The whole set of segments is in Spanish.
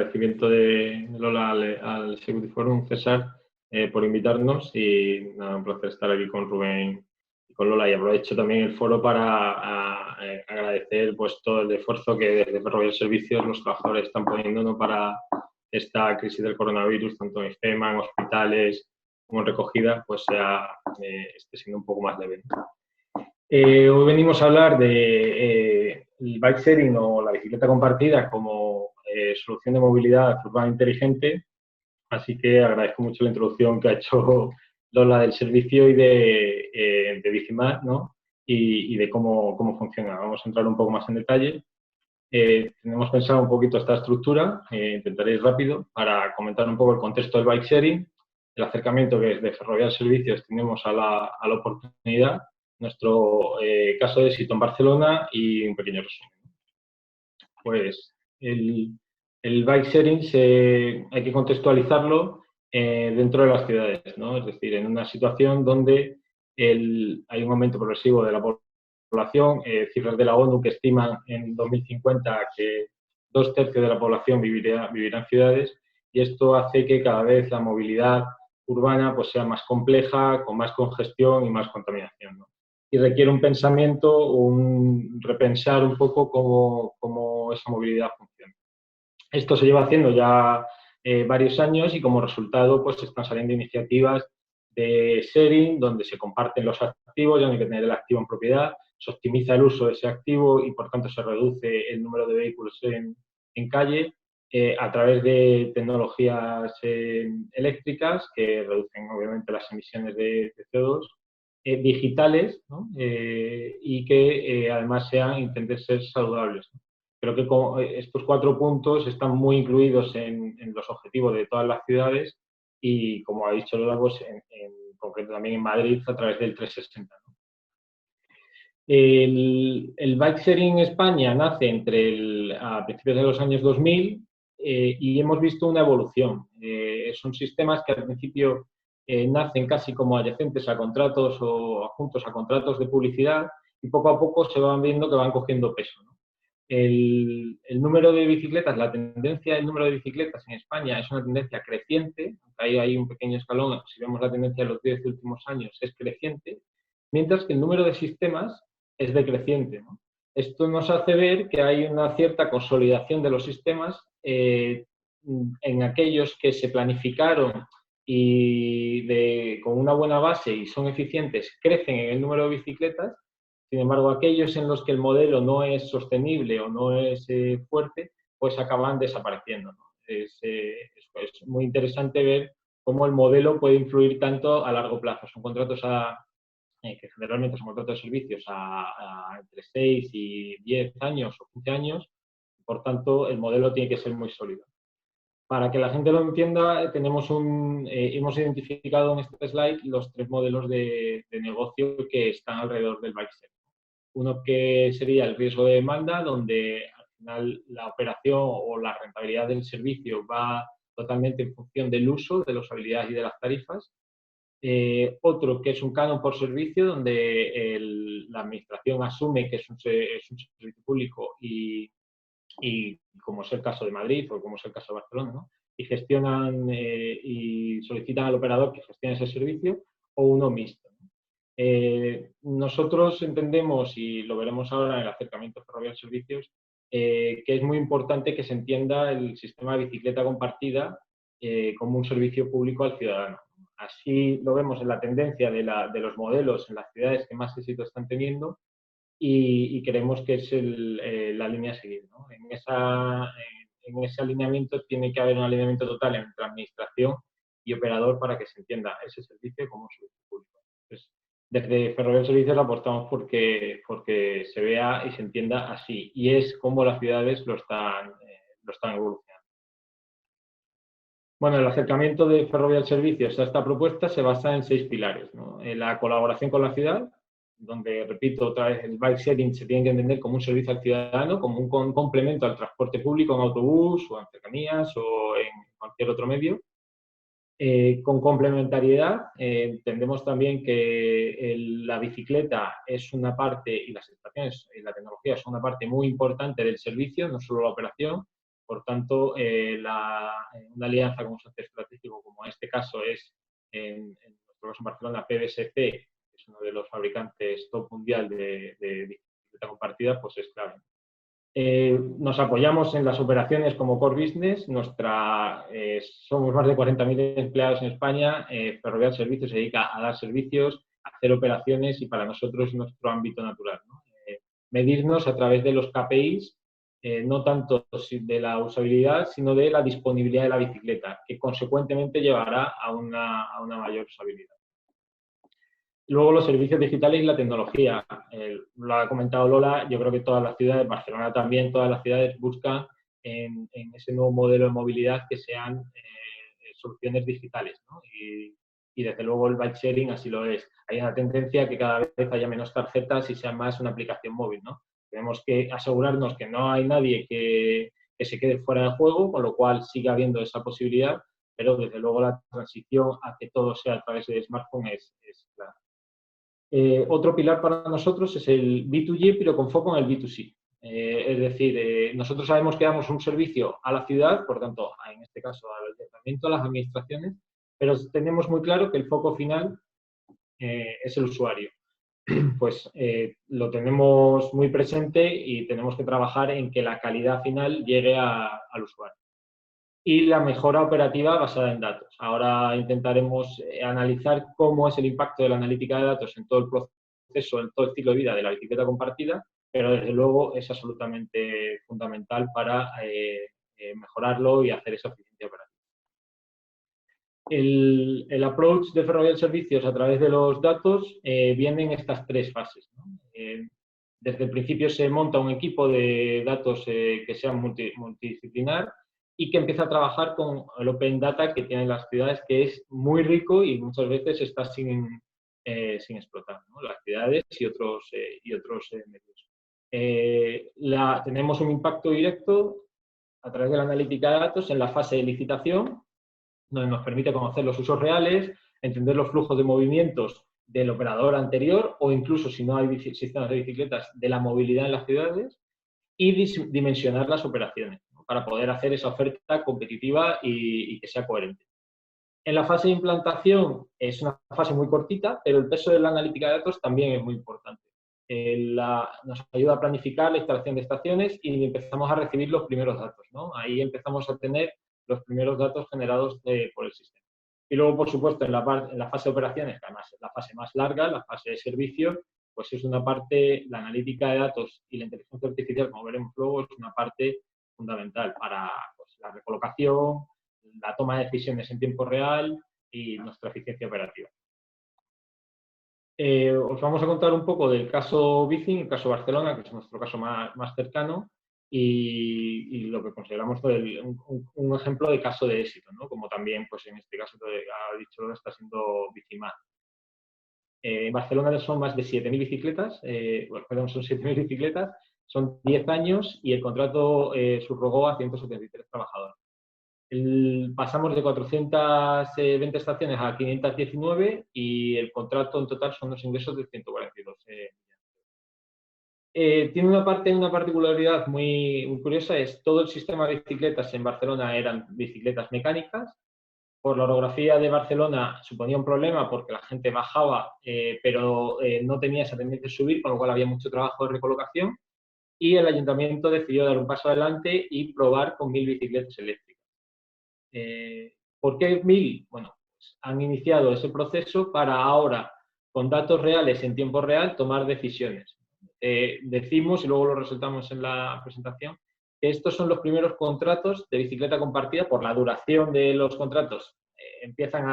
agradecimiento de Lola al Executive Forum, César, por invitarnos y nada, un placer estar aquí con Rubén y con Lola. Y aprovecho también el foro para agradecer pues, todo el esfuerzo que desde Ferrovial Servicios los trabajadores están poniendo, ¿no?, para esta crisis del coronavirus, tanto en FEMA, en hospitales como en recogida, pues esté siendo un poco más leve. Hoy venimos a hablar de el bike sharing o la bicicleta compartida como solución de movilidad urbana inteligente, así que agradezco mucho la introducción que ha hecho Lola del servicio y de Bicimad, ¿no?, y de cómo funciona. Vamos a entrar un poco más en detalle. Tenemos pensado un poquito esta estructura, intentaré ir rápido para comentar un poco el contexto del bike sharing, el acercamiento que desde Ferrovial Servicios tenemos a la oportunidad, nuestro caso de éxito en Barcelona y un pequeño resumen. Pues el bike sharing hay que contextualizarlo dentro de las ciudades, ¿no? Es decir, en una situación donde hay un aumento progresivo de la población, cifras de la ONU que estiman en 2050 que 2/3 de la población vivirá en ciudades, y esto hace que cada vez la movilidad urbana pues, sea más compleja, con más congestión y más contaminación, ¿no? Y requiere un pensamiento, repensar un poco cómo esa movilidad funciona. Esto se lleva haciendo ya varios años y como resultado pues están saliendo iniciativas de sharing donde se comparten los activos, ya no hay que tener el activo en propiedad, se optimiza el uso de ese activo y por tanto se reduce el número de vehículos en calle a través de tecnologías eléctricas que reducen obviamente las emisiones de CO2, digitales, ¿no?, y que además intenten ser saludables, ¿no? Creo que estos 4 puntos están muy incluidos en los objetivos de todas las ciudades y, como ha dicho Lola, pues en concreto también en Madrid a través del 360, ¿no? El bike sharing en España nace a principios de los años 2000 y hemos visto una evolución. Son sistemas que al principio nacen casi como adyacentes a contratos o adjuntos a contratos de publicidad y poco a poco se van viendo que van cogiendo peso, ¿no? El número de bicicletas, la tendencia del número de bicicletas en España es una tendencia creciente, aunque ahí hay un pequeño escalón, si vemos la tendencia de los 10 últimos años es creciente, mientras que el número de sistemas es decreciente, ¿no? Esto nos hace ver que hay una cierta consolidación de los sistemas en aquellos que se planificaron y con una buena base y son eficientes, crecen en el número de bicicletas. Sin embargo, aquellos en los que el modelo no es sostenible o no es fuerte, pues acaban desapareciendo, ¿no? Es muy interesante ver cómo el modelo puede influir tanto a largo plazo. Son contratos que generalmente son contratos de servicios entre 6 y 10 años o 15 años. Por tanto, el modelo tiene que ser muy sólido. Para que la gente lo entienda, hemos identificado en este slide los 3 modelos de negocio que están alrededor del bike sharing. Uno que sería el riesgo de demanda, donde al final la operación o la rentabilidad del servicio va totalmente en función del uso, de la usabilidad y de las tarifas. Otro que es un canon por servicio, donde la administración asume que es un servicio público y como es el caso de Madrid o como es el caso de Barcelona, ¿no?, y gestionan y solicitan al operador que gestione ese servicio, o uno mixto. Nosotros entendemos, y lo veremos ahora en el acercamiento Ferrovial Servicios, que es muy importante que se entienda el sistema de bicicleta compartida como un servicio público al ciudadano. Así lo vemos en la tendencia de los modelos en las ciudades que más éxito están teniendo y creemos que es la línea a seguir, ¿no? En ese alineamiento tiene que haber un alineamiento total entre administración y operador para que se entienda ese servicio como un servicio público. Entonces, desde Ferrovial Servicios apostamos porque se vea y se entienda así, y es como las ciudades lo están evolucionando. Bueno, el acercamiento de Ferrovial Servicios a esta propuesta se basa en 6 pilares, ¿no? En la colaboración con la ciudad, donde, repito otra vez, el bike sharing se tiene que entender como un servicio al ciudadano, como un complemento al transporte público en autobús o en cercanías o en cualquier otro medio. Con complementariedad, entendemos también que la bicicleta es una parte y las estaciones y la tecnología son una parte muy importante del servicio, no solo la operación, Por tanto, una alianza con un socio estratégico, como en este caso es, en nuestro caso en Barcelona, PVSC, que es uno de los fabricantes top mundial de bicicleta compartida, pues es clave. Nos apoyamos en las operaciones como core business. Somos más de 40.000 empleados en España. Ferrovial Servicios se dedica a dar servicios, a hacer operaciones, y para nosotros es nuestro ámbito natural, ¿no? Medirnos a través de los KPIs, no tanto de la usabilidad, sino de la disponibilidad de la bicicleta, que consecuentemente llevará a una mayor usabilidad. Luego los servicios digitales y la tecnología. Lo ha comentado Lola, yo creo que todas las ciudades, Barcelona también, todas las ciudades buscan en ese nuevo modelo de movilidad que sean soluciones digitales, ¿no? Y desde luego el bike sharing así lo es. Hay una tendencia que cada vez haya menos tarjetas y sea más una aplicación móvil, ¿no? Tenemos que asegurarnos que no hay nadie que se quede fuera del juego, con lo cual sigue habiendo esa posibilidad, pero desde luego la transición a que todo sea a través de smartphone es clara. Otro pilar para nosotros es el B2G, pero con foco en el B2C. Es decir, nosotros sabemos que damos un servicio a la ciudad, por tanto, en este caso al ayuntamiento, a las administraciones, pero tenemos muy claro que el foco final es el usuario. Pues lo tenemos muy presente y tenemos que trabajar en que la calidad final llegue al usuario. Y la mejora operativa basada en datos. Ahora intentaremos analizar cómo es el impacto de la analítica de datos en todo el proceso, en todo el ciclo de vida de la bicicleta compartida, pero desde luego es absolutamente fundamental para mejorarlo y hacer esa eficiencia operativa. El approach de Ferrovial Servicios a través de los datos viene en estas tres fases, ¿no? Desde el principio se monta un equipo de datos que sea multidisciplinar y que empieza a trabajar con el Open Data que tienen las ciudades, que es muy rico y muchas veces está sin explotar, ¿no? Las ciudades y otros medios. Tenemos un impacto directo a través de la analítica de datos en la fase de licitación, donde nos permite conocer los usos reales, entender los flujos de movimientos del operador anterior o incluso, si no hay sistemas de bicicletas, de la movilidad en las ciudades, y dimensionar las operaciones, ¿no? Para poder hacer esa oferta competitiva y que sea coherente. En la fase de implantación es una fase muy cortita, pero el peso de la analítica de datos también es muy importante. Nos ayuda a planificar la instalación de estaciones y empezamos a recibir los primeros datos, ¿no? Ahí empezamos a tener los primeros datos generados por el sistema. Y luego, por supuesto, en la fase de operaciones, que además es la fase más larga, la fase de servicio, pues es una parte, la analítica de datos y la inteligencia artificial, como veremos luego, es una parte fundamental para pues, la recolocación, la toma de decisiones en tiempo real y nuestra eficiencia operativa. Os vamos a contar un poco del caso Bicing, el caso Barcelona, que es nuestro caso más cercano, y lo que consideramos un ejemplo de caso de éxito, ¿no? Como también, pues en este caso, ha dicho, está siendo Bicimar. En Barcelona son más de 7.000 bicicletas, son 7.000 bicicletas, son 10 años y el contrato subrogó a 173 trabajadores. Pasamos de 420 estaciones a 519 y el contrato en total son unos ingresos de 142 millones. Tiene una particularidad muy curiosa, es todo el sistema de bicicletas en Barcelona eran bicicletas mecánicas. Por la orografía de Barcelona suponía un problema porque la gente bajaba, pero no tenía esa tendencia de subir, con lo cual había mucho trabajo de recolocación, y el ayuntamiento decidió dar un paso adelante y probar con 1.000 bicicletas eléctricas. ¿Por qué 1.000? Bueno, pues han iniciado ese proceso para ahora, con datos reales en tiempo real, tomar decisiones. Decimos, y luego lo resaltamos en la presentación, que estos son los primeros contratos de bicicleta compartida por la duración de los contratos. Empiezan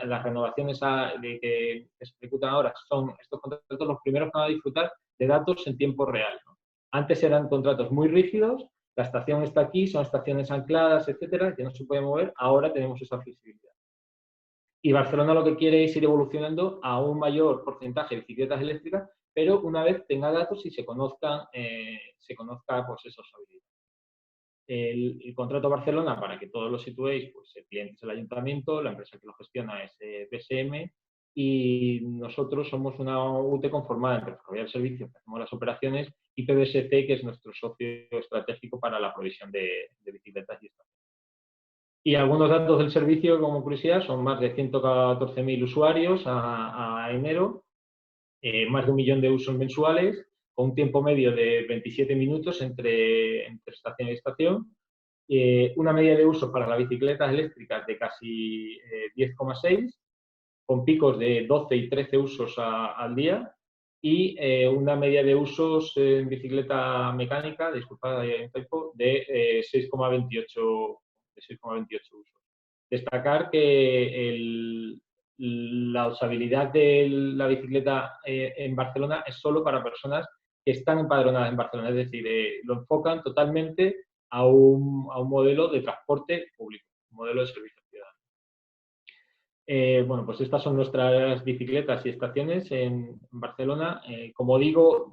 las renovaciones que se ejecutan ahora, son estos contratos los primeros que van a disfrutar de datos en tiempo real, ¿no? Antes eran contratos muy rígidos, la estación está aquí, son estaciones ancladas, etcétera, que no se puede mover, ahora tenemos esa flexibilidad. Y Barcelona lo que quiere es ir evolucionando a un mayor porcentaje de bicicletas eléctricas, pero una vez tenga datos y se conozca pues, esa usabilidad. El contrato Barcelona, para que todos lo situéis, pues el cliente es el ayuntamiento, la empresa que lo gestiona es PSM, y nosotros somos una UT conformada entre Ferrovial Servicios, que hacemos las operaciones, y PBSC, que es nuestro socio estratégico para la provisión de bicicletas y estaciones. Y algunos datos del servicio, como curiosidad, son más de 114.000 usuarios a enero, más de 1 millón de usos mensuales, con un tiempo medio de 27 minutos entre estación y estación, una media de uso para las bicicletas eléctricas de casi 10,6, con picos de 12 y 13 usos al día, y una media de usos en bicicleta mecánica, disculpad, de 6,28 usos. Destacar que la usabilidad de la bicicleta en Barcelona es solo para personas que están empadronadas en Barcelona, es decir, lo enfocan totalmente a un modelo de transporte público, un modelo de servicio ciudadano. Bueno, pues estas son nuestras bicicletas y estaciones en Barcelona. Como digo,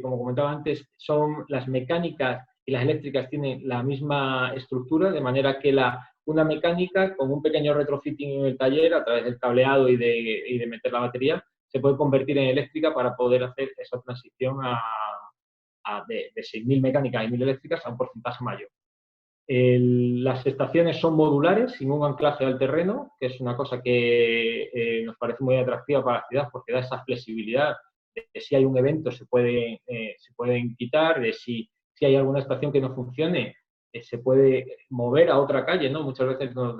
como comentaba antes, son las mecánicas y las eléctricas tienen la misma estructura, de manera que una mecánica con un pequeño retrofitting en el taller a través del cableado y de meter la batería se puede convertir en eléctrica para poder hacer esa transición de 6.000 mecánicas y 1.000 eléctricas a un porcentaje mayor. Las estaciones son modulares, sin un anclaje al terreno, que es una cosa que nos parece muy atractiva para la ciudad porque da esa flexibilidad de que si hay un evento se pueden quitar, de si hay alguna estación que no funcione, se puede mover a otra calle, ¿no? Muchas veces nos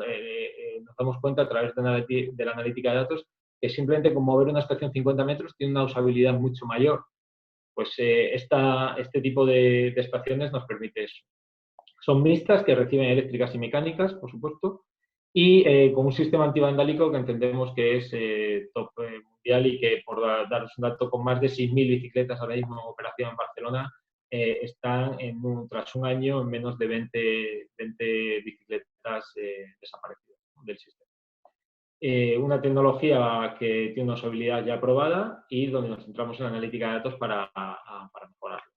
damos cuenta a través de la analítica de datos que simplemente con mover una estación 50 metros tiene una usabilidad mucho mayor. Pues este tipo de estaciones nos permite eso. Son mixtas, que reciben eléctricas y mecánicas, por supuesto, y con un sistema antivandálico que entendemos que es top mundial y que, por daros un dato, con más de 6.000 bicicletas ahora mismo en operación en Barcelona, están tras un año en menos de 20 bicicletas desaparecidas del sistema. Una tecnología que tiene una usabilidad ya aprobada y donde nos centramos en la analítica de datos para mejorarlo.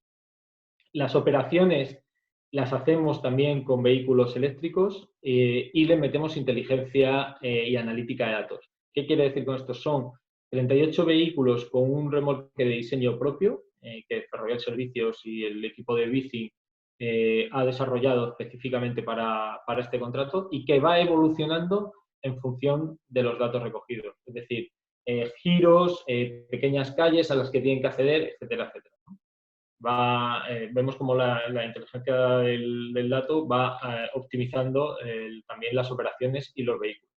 Las operaciones las hacemos también con vehículos eléctricos y le metemos inteligencia y analítica de datos. ¿Qué quiere decir con esto? Son 38 vehículos con un remolque de diseño propio que Ferrovial Servicios y el equipo de bici ha desarrollado específicamente para este contrato y que va evolucionando en función de los datos recogidos. Es decir, giros, pequeñas calles a las que tienen que acceder, etcétera, etcétera. Vemos como la inteligencia del dato va optimizando también las operaciones y los vehículos.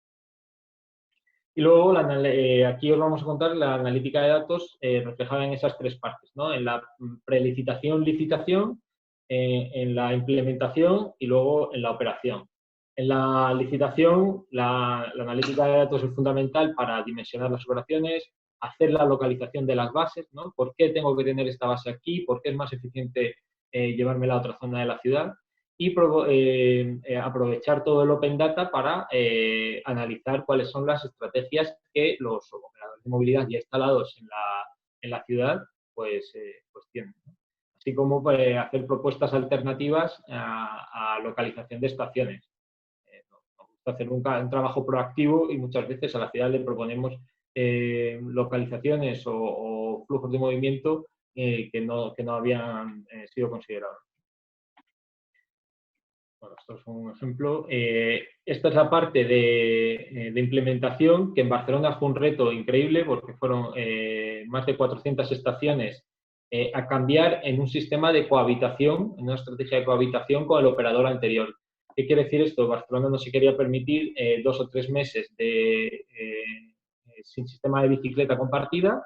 Y luego aquí os vamos a contar la analítica de datos reflejada en esas tres partes, ¿no? En la prelicitación, licitación, en la implementación y luego en la operación. En la licitación, la analítica de datos es fundamental para dimensionar las operaciones, hacer la localización de las bases, ¿no? ¿Por qué tengo que tener esta base aquí? ¿Por qué es más eficiente llevármela a otra zona de la ciudad? Y aprovechar todo el Open Data para analizar cuáles son las estrategias que los operadores de movilidad ya instalados en la ciudad pues tienen, ¿no? Así como hacer propuestas alternativas a localización de estaciones. Nos gusta hacer un trabajo proactivo y muchas veces a la ciudad le proponemos localizaciones o flujos de movimiento que no habían sido considerados. Bueno, esto es un ejemplo. Esta es la parte de implementación, que en Barcelona fue un reto increíble porque fueron más de 400 estaciones a cambiar en un sistema de cohabitación, en una estrategia de cohabitación con el operador anterior. ¿Qué quiere decir esto? Barcelona no se quería permitir 2 o 3 meses sin sistema de bicicleta compartida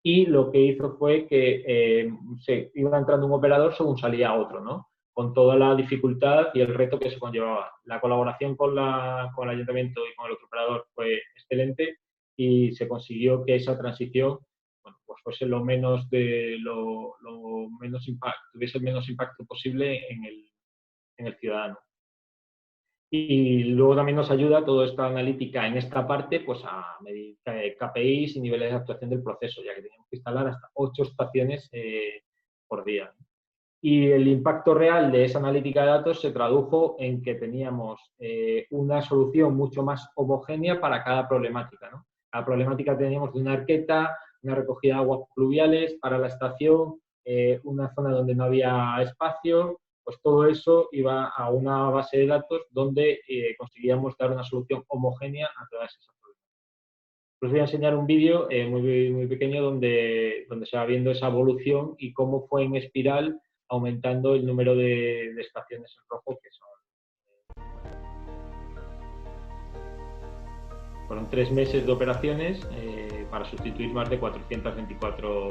y lo que hizo fue que se iba entrando un operador según salía otro, ¿no? Con toda la dificultad y el reto que se conllevaba. La colaboración con el ayuntamiento y con el otro operador fue excelente y se consiguió que esa transición, bueno, pues fuese tuviese el menos impacto posible en el ciudadano. Y luego también nos ayuda toda esta analítica en esta parte pues a medir KPIs y niveles de actuación del proceso, ya que teníamos que instalar hasta 8 estaciones por día. Y el impacto real de esa analítica de datos se tradujo en que teníamos una solución mucho más homogénea para cada problemática, ¿no? La problemática teníamos de una arqueta, una recogida de aguas pluviales para la estación, una zona donde no había espacio, pues todo eso iba a una base de datos donde conseguíamos dar una solución homogénea a todas esas problemas. Os voy a enseñar un vídeo muy pequeño donde se va viendo esa evolución y cómo fue en espiral aumentando el número de estaciones en rojo que son. Fueron 3 meses de operaciones para sustituir más de 424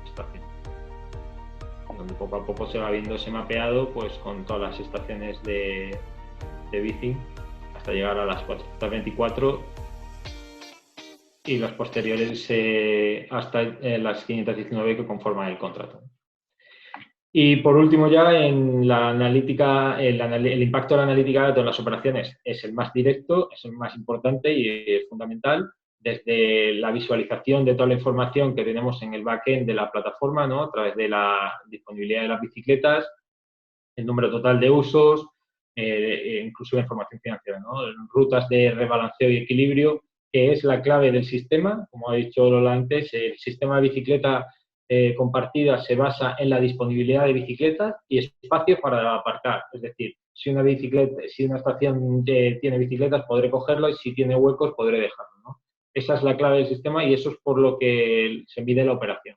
estaciones, donde poco a poco se va viendo ese mapeado pues, con todas las estaciones de bici hasta llegar a las 424 y las posteriores hasta las 519 que conforman el contrato. Y por último ya, en la analítica, el impacto de la analítica de datos en las operaciones es el más directo, es el más importante y es fundamental, desde la visualización de toda la información que tenemos en el backend de la plataforma, ¿no? A través de la disponibilidad de las bicicletas, el número total de usos, incluso la información financiera, ¿no? Rutas de rebalanceo y equilibrio, que es la clave del sistema. Como ha dicho Lola antes, el sistema de bicicleta compartida se basa en la disponibilidad de bicicletas y espacio para aparcar. Es decir, si una estación tiene bicicletas, podré cogerlo y si tiene huecos, podré dejarlo, ¿no? Esa es la clave del sistema y eso es por lo que se mide la operación.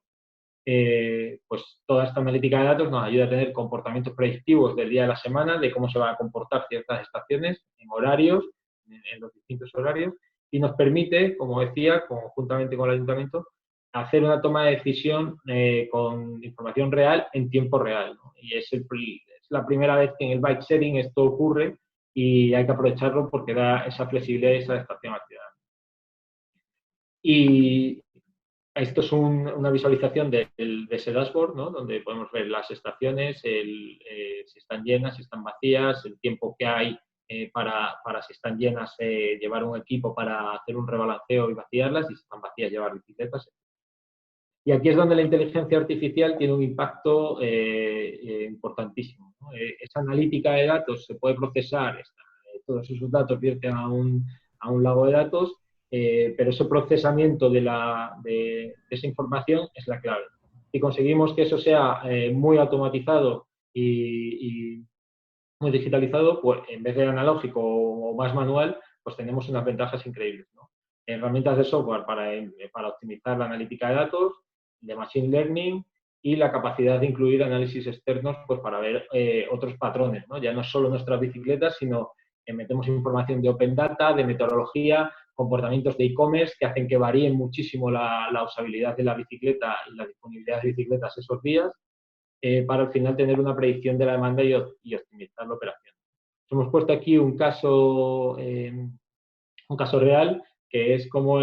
Pues toda esta analítica de datos nos ayuda a tener comportamientos predictivos del día de la semana, de cómo se van a comportar ciertas estaciones en horarios, en los distintos horarios, y nos permite, como decía, conjuntamente con el ayuntamiento, hacer una toma de decisión con información real en tiempo real, ¿no? Y es la primera vez que en el bike sharing esto ocurre y hay que aprovecharlo porque da esa flexibilidad y esa adaptación al ciudadano. Y esto es una visualización de ese dashboard, ¿no? Donde podemos ver las estaciones, si están llenas, si están vacías, el tiempo que hay para si están llenas llevar un equipo para hacer un rebalanceo y vaciarlas, y si están vacías llevar bicicletas. Y aquí es donde la inteligencia artificial tiene un impacto importantísimo, ¿no? Esa analítica de datos se puede procesar, todos esos datos vierten a un lago de datos, pero ese procesamiento de esa información es la clave. Si conseguimos que eso sea muy automatizado y muy digitalizado, pues en vez de analógico o más manual, pues tenemos unas ventajas increíbles, ¿no? Herramientas de software para optimizar la analítica de datos, de machine learning y la capacidad de incluir análisis externos pues para ver otros patrones, ¿no? Ya no solo nuestras bicicletas, sino metemos información de Open Data, de meteorología, comportamientos de e-commerce que hacen que varíen muchísimo la usabilidad de la bicicleta y la disponibilidad de bicicletas esos días, para al final tener una predicción de la demanda y optimizar la operación. Hemos puesto aquí un caso real, que es como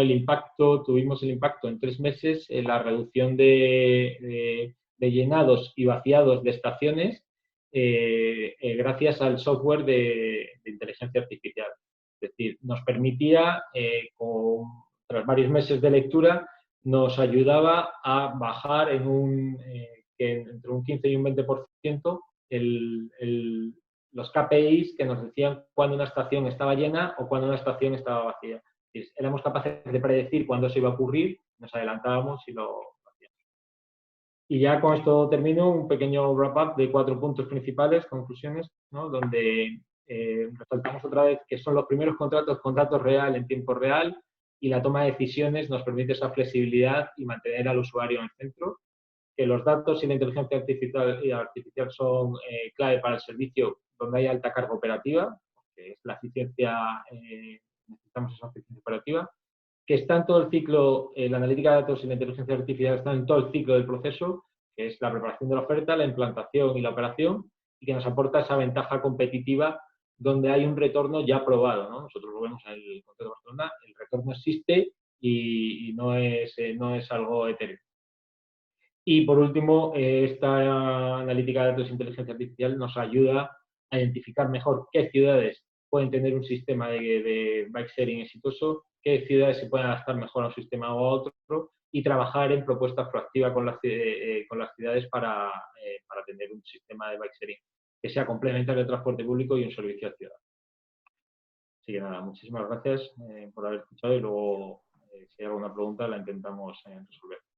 tuvimos el impacto en 3 meses en la reducción de llenados y vaciados de estaciones gracias al software de inteligencia artificial. Es decir, nos permitía, tras varios meses de lectura, nos ayudaba a bajar entre un 15 y un 20% los KPIs que nos decían cuándo una estación estaba llena o cuándo una estación estaba vacía. Éramos capaces de predecir cuándo se iba a ocurrir, nos adelantábamos y lo hacíamos. Y ya con esto termino, un pequeño wrap-up de 4 puntos principales, conclusiones, ¿no? Donde resaltamos otra vez que son los primeros contratos real en tiempo real, y la toma de decisiones nos permite esa flexibilidad y mantener al usuario en el centro. Que los datos y la inteligencia artificial son clave para el servicio donde hay alta carga operativa, que es la eficiencia, necesitamos esa eficiencia operativa, que está en todo el ciclo, la analítica de datos y la inteligencia artificial están en todo el ciclo del proceso, que es la preparación de la oferta, la implantación y la operación, y que nos aporta esa ventaja competitiva donde hay un retorno ya probado, ¿no? Nosotros lo vemos en el contrato de Barcelona, el retorno existe y no es algo etéreo. Y por último, esta analítica de datos e inteligencia artificial nos ayuda a identificar mejor qué ciudades pueden tener un sistema de bike sharing exitoso, qué ciudades se pueden adaptar mejor a un sistema o a otro, y trabajar en propuestas proactivas con las ciudades para tener un sistema de bike sharing que sea complementario al transporte público y un servicio al ciudadano. Así que nada, muchísimas gracias por haber escuchado y luego si hay alguna pregunta la intentamos resolver.